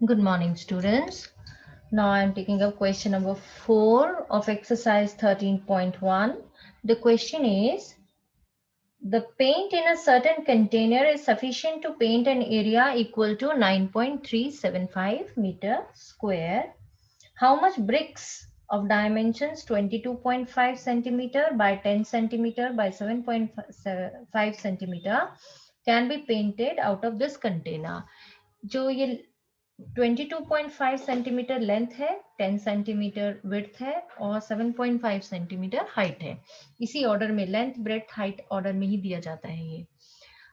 Good morning, students. Now I am taking up question number 4 of exercise 13.1. The question is, the paint in a certain container is sufficient to paint an area equal to 9.375 meter square. How much bricks of dimensions 22.5 centimeter by 10 centimeter by 7.5 centimeter can be painted out of this container? जो ये 22.5 centimetre length है, 10 centimetre width है और 7.5 centimetre height है। इसी order में length breadth height order में ही दिया जाता है ये।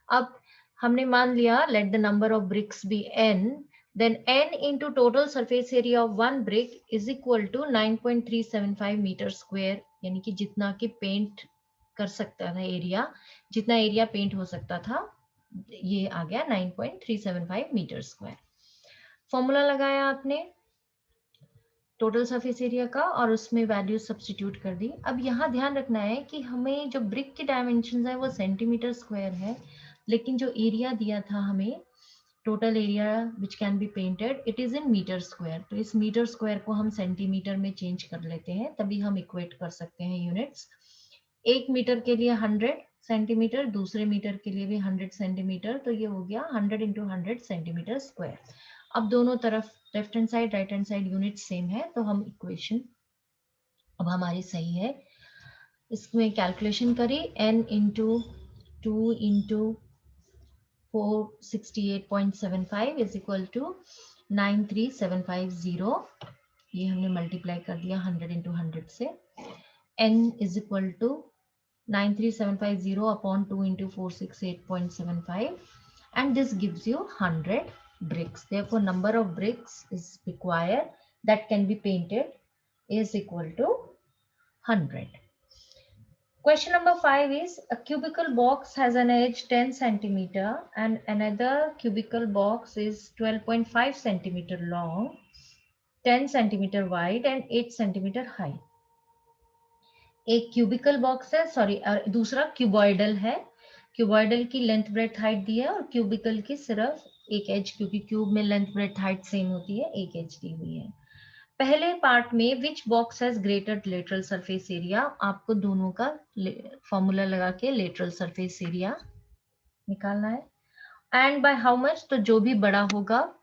अब हमने मान लिया let the number of bricks be n, then n into total surface area of one brick is equal to 9.375 metre square, यानी कि जितना कि पेंट कर सकता था एरिया, जितना एरिया पेंट हो सकता था ये आ गया 9.375 मीटर स्क्वायर। फॉर्मूला लगाया आपने टोटल सरफेस एरिया का और उसमें वैल्यू सब्स्टिट्यूट कर दी। अब यहाँ ध्यान रखना है कि हमें जो ब्रिक की डायमेंशन है वो सेंटीमीटर स्क्वायर है, लेकिन जो एरिया दिया था हमें total area which can be painted it is in metre square. तो इस मीटर स्क्वायर को हम सेंटीमीटर में चेंज कर लेते हैं, तभी हम इक्वेट कर सकते हैं यूनिट्स। एक मीटर के लिए 100 सेंटीमीटर, दूसरे मीटर के लिए भी 100 सेंटीमीटर, तो ये हो गया 100 इंटू 100 सेंटीमीटर स्क्वायर। अब दोनों तरफ left hand side right hand side unit same है, तो हम इक्वेशन अब हमारी सही है। इसमें कैलकुलेशन करी n into 2 into 468.75 is equal to 93750। ये हमने मल्टीप्लाई कर दिया 100 इंटू 100 से। n is equal to 93750 upon 2 into 468.75, and this gives you 100 bricks. Therefore, number of bricks is required that can be painted is equal to 100. Question number 5 is, a cubicle box has an edge 10 centimeter and another cubicle box is 12.5 centimeter long, 10 centimeter wide and 8 centimeter high. एक cubical box है, sorry, और दूसरा cuboidal है। Cuboidal की length breadth height दी है और cubicle की सिर्फ एक एज, क्योंकि क्यूब में लेंथ ब्रेड्थ हाइट सेम होती है, एक एज दी हुई है। पहले पार्ट में which box has greater lateral surface area, आपको दोनों का फॉर्मूला लगा के लेटरल सरफेस एरिया निकालना है। एंड बाय हाउ मच, तो जो भी बड़ा होगा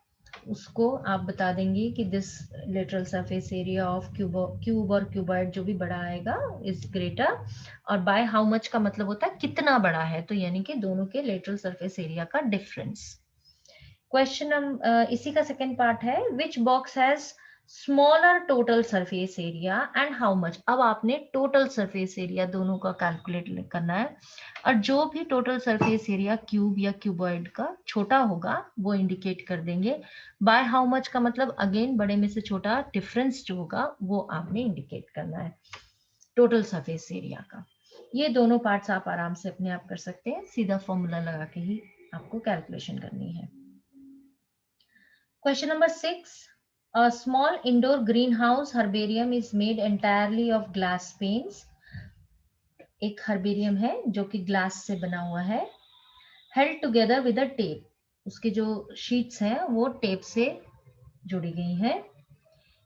उसको आप बता देंगे कि this lateral surface area of cube और क्यूबॉइड जो भी बड़ा आएगा इज ग्रेटर, और बाय हाउ मच का मतलब होता है कितना बड़ा है, तो यानी कि दोनों के लेटरल सरफेस एरिया का डिफरेंस। क्वेश्चन इसी का सेकेंड पार्ट है, which box has smaller total surface area and how much. अब आपने टोटल सरफेस एरिया दोनों का कैलकुलेट करना है, और जो भी टोटल सरफेस एरिया क्यूब या क्यूबॉइड का छोटा होगा वो इंडिकेट कर देंगे। बाय हाउ मच का मतलब अगेन बड़े में से छोटा डिफरेंस जो होगा वो आपने इंडिकेट करना है टोटल सरफेस एरिया का। ये दोनों पार्ट्स आप आराम से अपने आप कर सकते हैं, सीधा फॉर्मूला लगा के ही आपको कैलकुलेशन करनी है। Question number 6. A small indoor greenhouse herbarium is made entirely of glass panes. एक हर्बेरियम है जो कि ग्लास से बना हुआ है, held together with a tape. उसके जो शीट्स हैं वो टेप से जुड़ी गई हैं।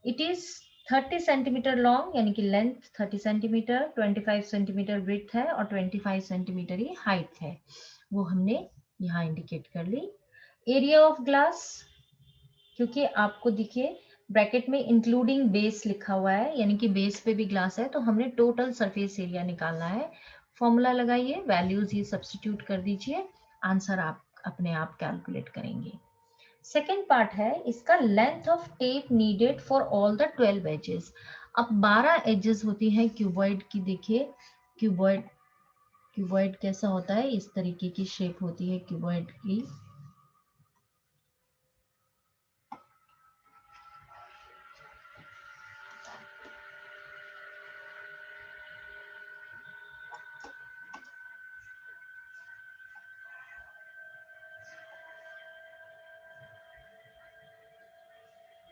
It is 30 सेंटीमीटर लॉन्ग, यानी कि लेंथ 30 सेंटीमीटर, 25 सेंटीमीटर ब्रेड्थ है और 25 सेंटीमीटर ही हाइट है, वो हमने यहाँ इंडिकेट कर ली। एरिया ऑफ ग्लास, क्योंकि आपको देखिए ब्रैकेट में इंक्लूडिंग बेस लिखा हुआ है, यानी कि बेस पे भी ग्लास है, तो हमने टोटल सरफेस एरिया निकालना है। फॉर्मूला लगाइए, वैल्यूज ये सब्स्टिट्यूट कर दीजिए, आंसर आप अपने आप कैलकुलेट करेंगे। सेकेंड पार्ट है इसका, length of tape needed for all the 12 edges. अब 12 एजेस होती हैं क्यूबॉइड की। देखिए क्यूबॉइड कैसा होता है, इस तरीके की शेप होती है क्यूबॉइड की।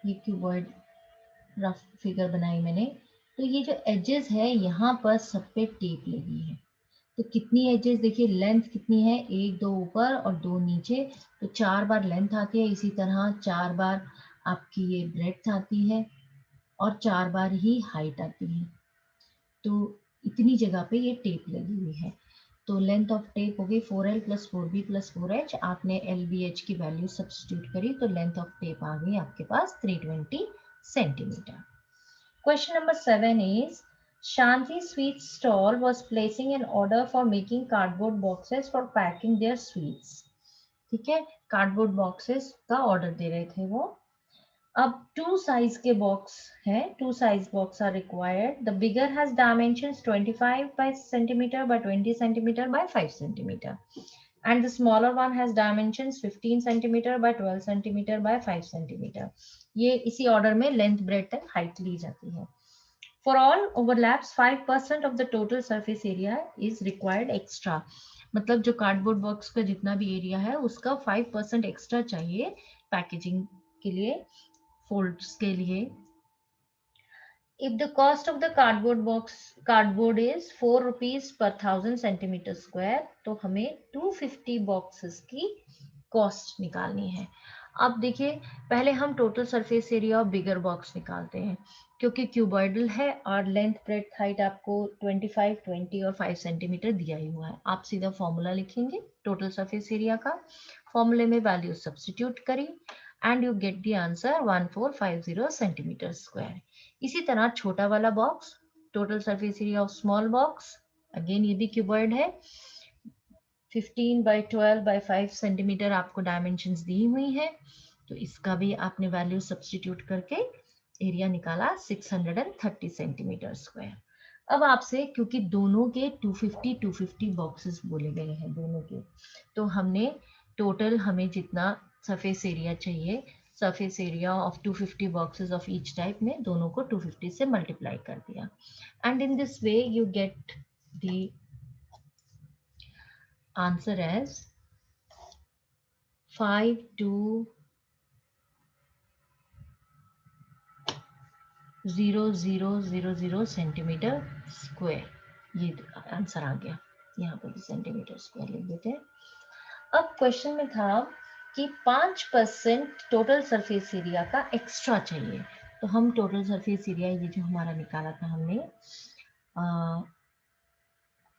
ये क्यूबॉइड रफ फिगर बनाई मैंने, तो ये जो एजेस है यहाँ पर सब पे टेप लगी है। तो कितनी एजेस देखिए, लेंथ कितनी है, 1 2 ऊपर और 2 नीचे, तो 4 बार लेंथ आती है। इसी तरह 4 बार आपकी ये ब्रेड्थ आती है और 4 बार ही हाइट आती है। तो इतनी जगह पे ये टेप लगी हुई है। तो लेंथ ऑफ टेप हो गई 4L + 4B + 4H। आपने LBH की वैल्यू सब्स्टिट्यूट करी तो लेंथ ऑफ टेप आ गई आपके पास 320 centimetre. Question number 7 is Shanti Sweets stall was placing an order for making cardboard boxes for packing their sweets. ठीक है, कार्डबोर्ड बॉक्सेस का ऑर्डर दे रहे थे वो। अब 2 साइज के बॉक्स है, 2 size box are required. The bigger has dimensions 25 by centimeter by 20 centimeter by 5 centimeter and the smaller one has dimensions 15 centimeter by 12 centimeter by 5 centimeter. ये इसी ऑर्डर में लेंथ, ब्रेड्थ एंड हाइट ली जाती है। For all overlaps 5% of the total surface area is required extra. मतलब जो cardboard box का जितना भी एरिया है उसका 5% एक्स्ट्रा चाहिए पैकेजिंग के लिए, फोल्ड्स के लिए। If the cost of the cardboard is 4 rupees per 1000 centimeter square, तो हमें 250 बॉक्सेस की कॉस्ट निकालनी है। अब देखिए, पहले हम total surface area of bigger box निकालते हैं, क्योंकि क्यूबॉइडल है और लेंथ, ब्रेड्थ, हाइट आपको 25, 20 और 5 सेंटीमीटर दिया ही हुआ है। आप सीधा फॉर्मूला लिखेंगे टोटल सरफेस एरिया का, फॉर्मूले में वैल्यू सब्स्टिट्यूट करें and you get the answer 1450 centimetre square. इसी तरह छोटा वाला box, total surface area of small box, again ये भी क्यूबॉइड है, 15 by 12 by 5 सेंटीमीटर आपको डायमेंशंस दी हुई है, तो इसका भी आपने वैल्यू सब्स्टिट्यूट करके एरिया निकाला 630 सेंटीमीटर स्क्वायर। अब आपसे, क्योंकि दोनों के 250 बॉक्सेस बोले गए हैं दोनों के, तो हमने टोटल हमें जितना सरफेस एरिया चाहिए, surface area of 250 boxes of each type में दोनों को 250 से मल्टीप्लाई कर दिया and in this way you get the answer as 52000 centimetre square. ये आंसर आ गया, यहाँ पर भी सेंटीमीटर स्क्वायर लिख देते हैं। अब क्वेश्चन में था कि 5% टोटल सरफेस एरिया का एक्स्ट्रा चाहिए, तो हम टोटल सरफेस एरिया ये जो हमारा निकाला था हमने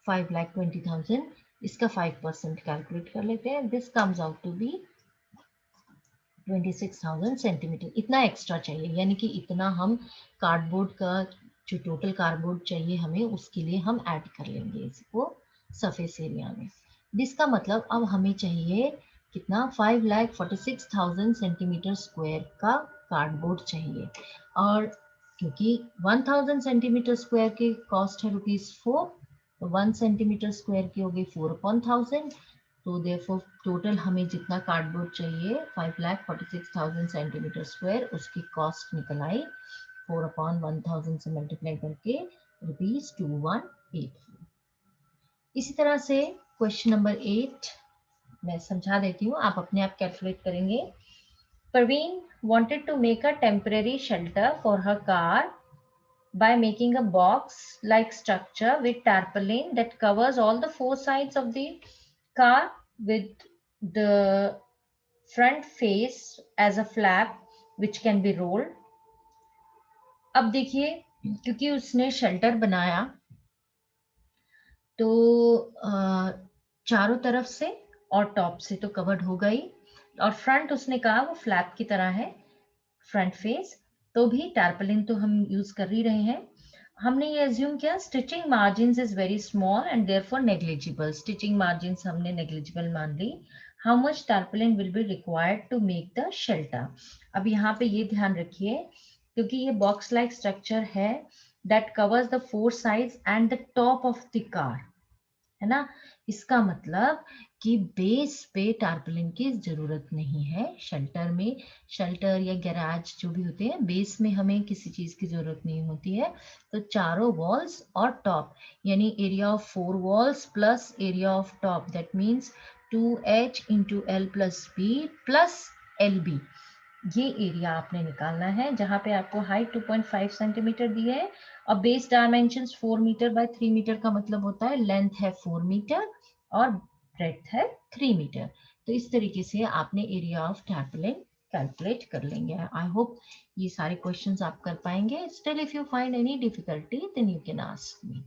5,20,000, इसका 5% कैलकुलेट कर लेते हैं। This comes out to be 26,000 centimetre. इतना एक्स्ट्रा चाहिए, यानी कि इतना हम कार्डबोर्ड का जो टोटल कार्डबोर्ड चाहिए हमें, उसके लिए हम ऐड कर लेंगे इसको सरफेस एरिया में। जिसका मतलब अब हमें चाहिए कितना, 5,46,000 सेंटीमीटर स्क्वायर का कार्डबोर्ड चाहिए। और क्योंकि 1000 सेंटीमीटर स्क्वायर की कॉस्ट है ₹4, तो 1 सेंटीमीटर स्क्वायर की होगी 4/1000, तो देयरफॉर टोटल हमें जितना कार्डबोर्ड चाहिए 5,46,000 सेंटीमीटर स्क्वायर, उसकी कॉस्ट निकल आई 4/1000 से मल्टीप्लाई करके ₹2184। इसी तरह से क्वेश्चन नंबर 8 मैं समझा देती हूँ, आप अपने आप कैलकुलेट करेंगे। Parveen wanted to make a temporary shelter for her car by making a box-like structure with tarpaulin that covers all the 4 sides of the car with the front face as a flap which can be rolled. अब देखिए, क्योंकि उसने shelter बनाया तो चारों तरफ से और टॉप से तो कवर्ड हो गई, और फ्रंट उसने कहा वो फ्लैप की तरह है, फ्रंट फेस, तो भी टारपलिन तो हम यूज कर ही रहे हैं। हमने ये एज्यूम किया stitching margin is very small and therefore negligible, stitching margin हमने नेग्लिजिबल मान ली। How much tarpaulin will be required to make the shelter. अब यहाँ पे ये ध्यान रखिए, क्योंकि ये बॉक्स लाइक स्ट्रक्चर है that covers the 4 sides and the top of the car, है ना। इसका मतलब कि बेस पे टारपलिन की जरूरत नहीं है शेल्टर में। शेल्टर या गैराज जो भी होते हैं, बेस में हमें किसी चीज की जरूरत नहीं होती है। तो चारों वॉल्स और टॉप, यानी area of 4 walls plus area of top, that means 2H × L + B + LB, ये एरिया आपने निकालना है, जहां पे आपको हाइट 2.5 सेंटीमीटर दी है और base dimensions 4 metre by 3 metre का मतलब होता है लेंथ है 4 मीटर और ब्रेड्थ है 3 मीटर। तो इस तरीके से आपने एरिया ऑफ टारपलिन कैलकुलेट कर लेंगे। आई होप ये सारे क्वेश्चंस आप कर पाएंगे। Still if you find any difficulty then you can ask me.